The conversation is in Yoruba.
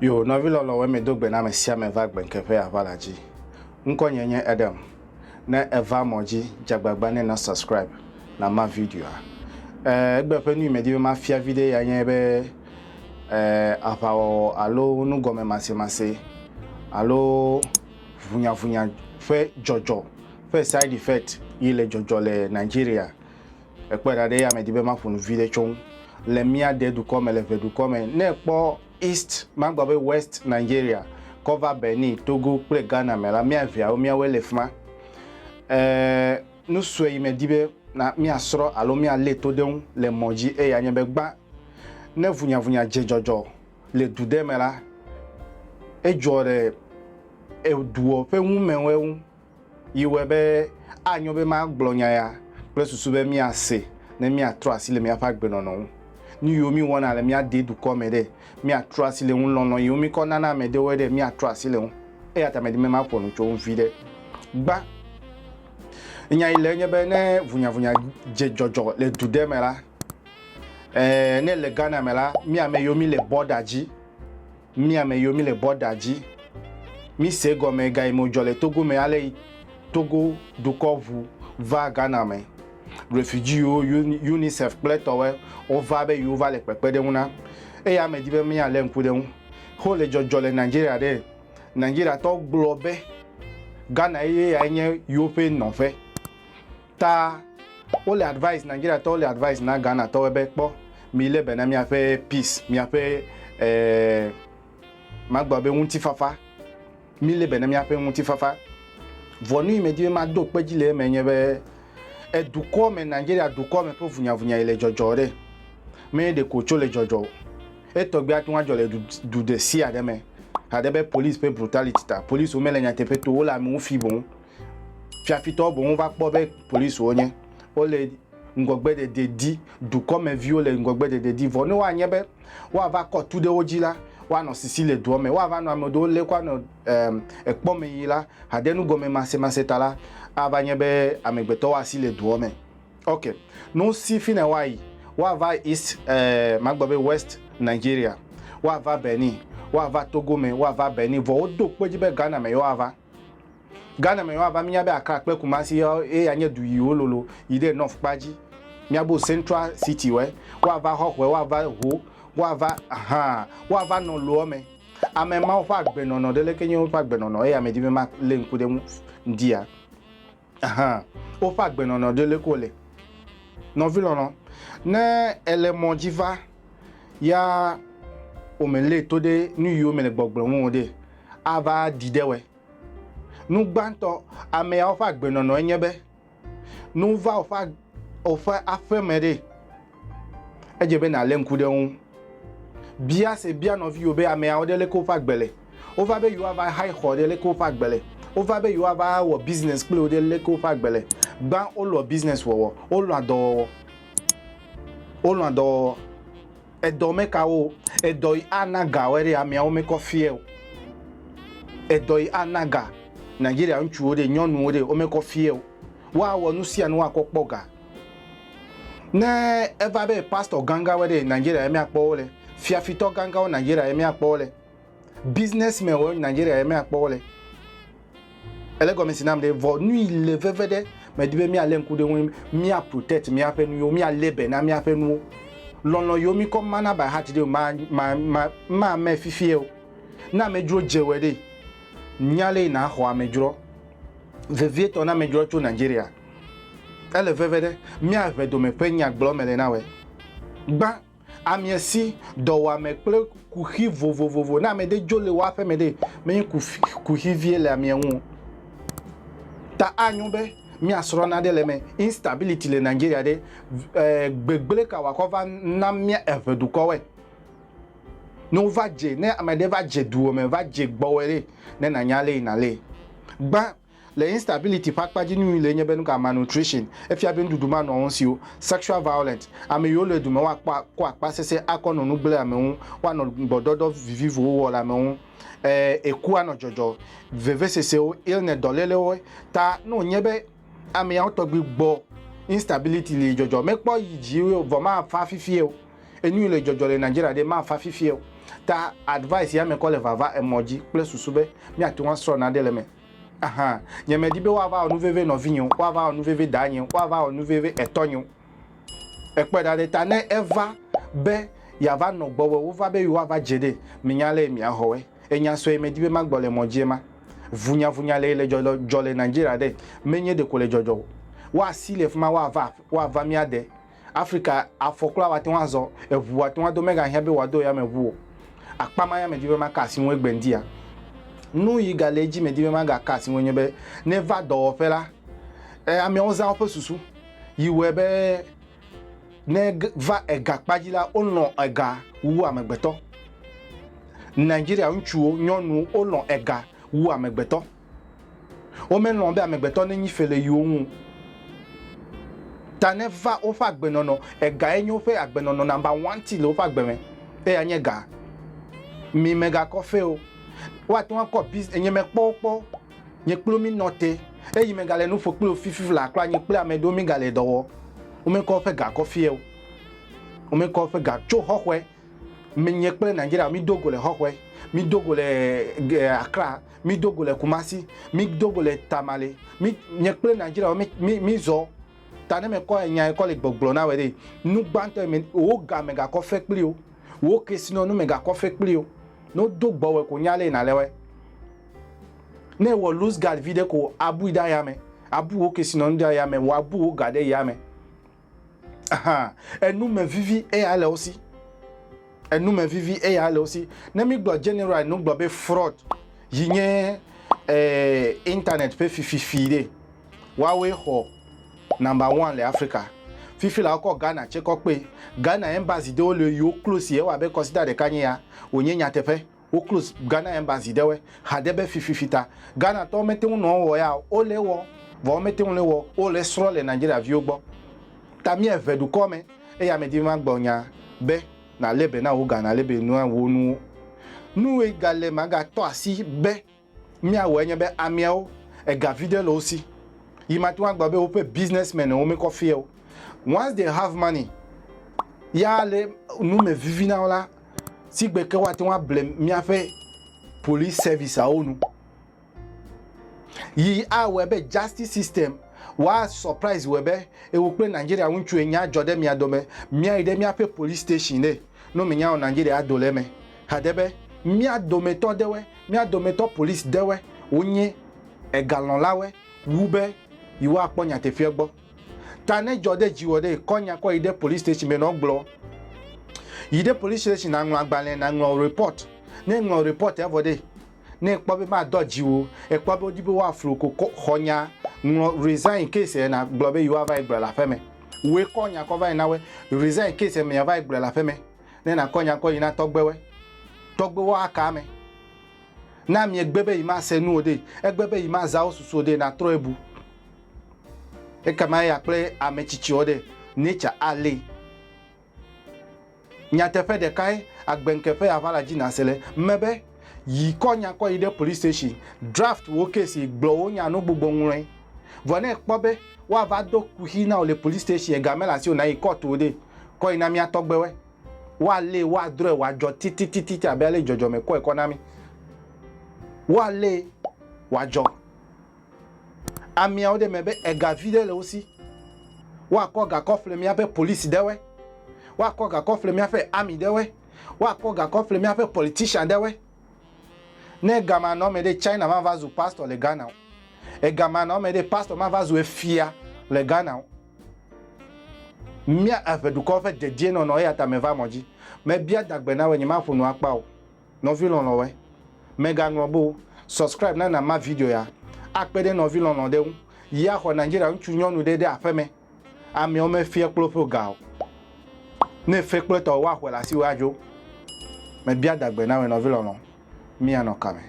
Yo, na vile lo we dogbe na me sia me vag ben kefe avalaji. Nko nyenye Adam. Na eva moji jagbagba ne na subscribe na ma video a. Egbe pe nu me di ma fia video ya yen be apawo alo nu gome mase alo vunya fe jojo fe side effect ile jojo le Nigeria. Ekpe da de ya me di be ma funu video chon le mia de du come le du come ne po East Magbabe West Nigeria cover Benin Togo play Ghana mela mia via o mia wele fma nu swei me dibe na mia soro alo mia le to de le moji e ya nyebe gba ne vunya jejojo le dude mela e jore e duo pe wu menwe yiwe be anyo be ma gblonya ya presusu be mia se ne mia tro asile mia pa gbenono ni yomi wona le mia de du come de mia tro asile un lono yomi ko nana me de we de mia tro asile un e ata me de me ma ponu cho un vide gba nya ile nye be ne vunya jejojo le dude mela ne le Ghana mela mia me yomi le bordaji mi se go me ga imo jole Togo me ale Togo du kovu va Ghana me refugee UNICEF pletowe o va be you va le pepe de una e ya me dibe mi ale nku de un ho le jojo le Nigeria to globe Ghana ye ya nye Europe no fe ta o le advice Nigeria to le advice na Ghana to be po mi le be na mi afe peace mi afe magbabe unti fafa mi le be na mi afe unti fafa vonu me dibe ma do peji le me nye be eduko me Nigeria duko me po vunya ile jojo re me de kocho le jojo etogbe atun ajo le du de si ademe adebe police pe brutality ta police o mele nya tepe to o la mu fi bon fiafito bon va po be police o nye o le ngogbe de di duko me viole ngogbe de di vo no wa nyebe wa va ko tu de ojila wa no sisi le do me wa va no amodo le kwa no ekpo me yila adenu gome mase tala avanyebe amegbeto wa si le do me okay no si fina wai wa va East Magbabe West Nigeria wa va Benin wa va Togo me wa va Benin vo do pejibe Ghana me yo ava mi yabe aka pe Kumasi e anye du yi ololo ide North Paji mi abo Central City we wa va Hokwe wa va Ho wa va no lo me ame ma fa gbenono dele kenyo fa gbenono e amedi me ma le nkude ndia o fa gbenono dele kole no vilono ne elemo jiva ya omele to de nu yo mele gbogbo won de ava didewe nu gbanto ame ya fa gbenono enyebe nu va ofa afemede ejebe na le nkude won bia se bia no vi obe ame ya odele ko fa gbele o va be you ava high hodele ko fa gbele o va be you ava wo business play odele ko fa gbele gban o lo business wo o lo ado edo meka o edo anaga were ame ya o meko fie edo anaga Nigeria nchu ode nyonu ode o meko fie wa wonu sia no akokpoga na eva be pastor ganga were Nigeria eme akpole fiafito ganga o Nigeria eme akpole businessman o Nigeria eme akpole ele go mesinam de vo nu ile vevede me dibe mi ale nkude won mi a protect mi afenu yo mi alebe na mi afenu lono yo mi ko mana by heart de ma me fifie o na medro jewede nyale na ho amedro vevieto na medro to Nigeria ele vevede mi avedo me penya gblo mele na we gba amiesi do wa me ple kuhi vovovovo na me de jole wa fe me de me kuhi vie le amienwu ta anyube mi asoro na de le me instability le Nigeria de gbegbele ka wa cover na mi evedu ko we no va je ne amede va je duo me va je gbowere ne na nyale na le gba le instability pakpaji ni ile nyebe nu ka malnutrition efia be nduduma no onsio sexual violence ame yo le duma wa kwa akpa sese akono nu gbele ame wa no bododo vivivo wo la me eku ano jojo veve sese o il ne dolele o ta no nyebe ame ya otogbi gbo instability le jojo mepo yiji o vo ma fa fifie o enu ile jojo le Nigeria de ma fa fifie o ta advice ya me ko le vava emoji plus susube mi ati wan so na de le me aha nye me di be wa va onu veve no vinyo wa va onu veve danyo wa va onu veve etonyo ekpe da de ta ne eva be ya va no gbowe wo va be wa va jede mi nyale mi ahowe enya so e me di be magbole moji ma vunya le jole Nigeria de menye de ko le jojo wa si le fuma wa va mi ade Africa afokla wa ti wan zo evu wa ti wan do mega hia be wa do ya mevu akpama ya me di be ma ka si won egbendia nu yi galeji me di be ma ga ka si won be never do fela ami on za opo susu yi we be ne va ega pajila ono ega wu amegbeto Nigeria nchuo nyonu ono ega wu amegbeto o men lo be amegbeto ni fele yi ohun ta never o fa gbenono ega enyo fe agbenono number 1 ti lo fa gbeme e anye ga mi mega coffee o wa ti won ko bis enye me popo nye plomi note e yi mega le nu fo plo fifi la kra nye ple amedo mi gale dowo o me ko fe ga coffee o me ko fe ga cho hohwe mi nye ple Nigeria mi dogo le hohwe mi dogo le Accra mi dogo le Kumasi mi dogo le Tamale mi nye ple Nigeria mi zo ta ne me ko enya ko le gbogbo na we de nu gbanto me o ga mega ko fe pli o wo kesino nu mega ko fe pli o no do gbo we ko nyale na lewe ne wo lose guard video ko abu ida ya me abu o kesino nda ya me wo abu o gade ya me aha enu me vivi e ale aussi enu me vivi e ale aussi ne mi gbo general nu gbo be fraud yinye internet pe fifi de wa we ho number 1 le Africa fifi la ko Ghana che ko pe Ghana embassy de o le yo close ye wa be consider de kanya onye nyatefe o close Ghana embassy de we hade be fifita Ghana to mete un no wo ya o le wo vo mete un le wo o le sro le Nigeria vi ogbo tami e vedu come e ya me di ma gbonya be na lebe na o Ghana lebe nu wonu nu e gale maga to asi be mi awo enye be amiao e ga video lo si yimatu wan gbabe ope businessmen o me ko feel once they have money ya le nu me vivi na ola si gbe ke wa ti wan blame mi afe police service a onu yi a we be justice system wa surprise we be e wo pe Nigeria wunchu enya jode mi adome mi ide mi afe police station ne no mi nya o Nigeria adole me hadebe mi adome to dewe mi adome to police dewe onye e galon lawe wube iwa akponya te fi egbo ta ne jode jiwode konya ko ide police station me no gbo ide police station na nwa agbale na nwa report ne nwa report evode ne po be ma dojiwo e po be odibo wa afroko konya nwa resign case na gbo be iwa vai gbela feme we konya ko vai na we resign case me vai gbela feme ne na konya ko ina togbe wa aka me na mi egbebe yi ma senu ode egbebe yi ma za osusu ode na tro ebu e kama ya ple amechichi ode nature ale nyatefe de kai agbenkefe avala ji na sele mebe yi konya ko ide police station draft wo case igbo onya no gbogbo nwure vone pobe wa va do kuhi na ole police station e gamela si ona court ode ko ina mi atogbewe wa le wa dro wa jo titi abele jojo me ko economy wa le wa jo ami ode mebe ega video le aussi wa ko ga kofle mi ape police dewe wa ko ga kofle mi ape army dewe wa ko ga kofle mi ape politician dewe ne gama no me de China ma vazu pastor le Ghana e gama no me de pastor ma vazu efia le Ghana mi ave du ko fe de die no ya ta me va moji me bia dagbe na we ni ma fonu apa o no vilon lo we mega ngbo subscribe na ma video ya akpede no vilon no de ya ho Nigeria nchu nyonu de afeme ami o me fie kplopo ga ne fe kpleto wa hwela si wajo me bia dagbe na we no vilon no mi ano kame